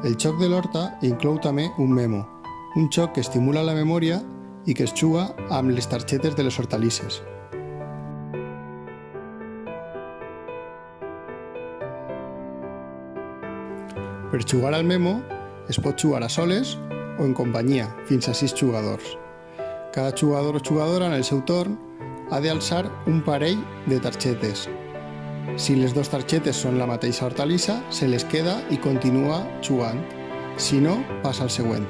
El xoc de l'horta inclou també un memo, un xoc que estimula la memòria i que es juga amb les targetes de les hortalisses. Per jugar al memo es pot jugar a soles o en companyia, fins a 6 jugadors. Cada jugador o jugadora, en el seu torn, ha d'alçar un parell de targetes. Si les dues targetes són la mateixa hortalissa, se les queda i continua jugant. Si no, passa al següent.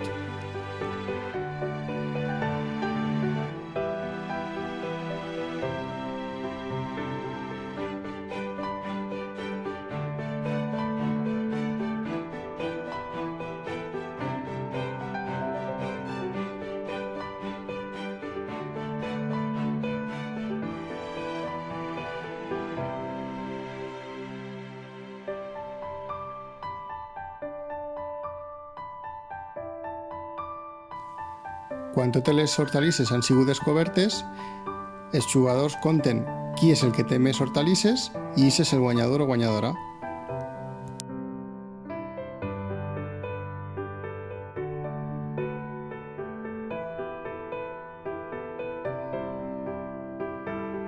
Quan totes les hortalisses han sigut descobertes, els jugadors compten qui és el que té més hortalisses i ix és el guanyador o guanyadora.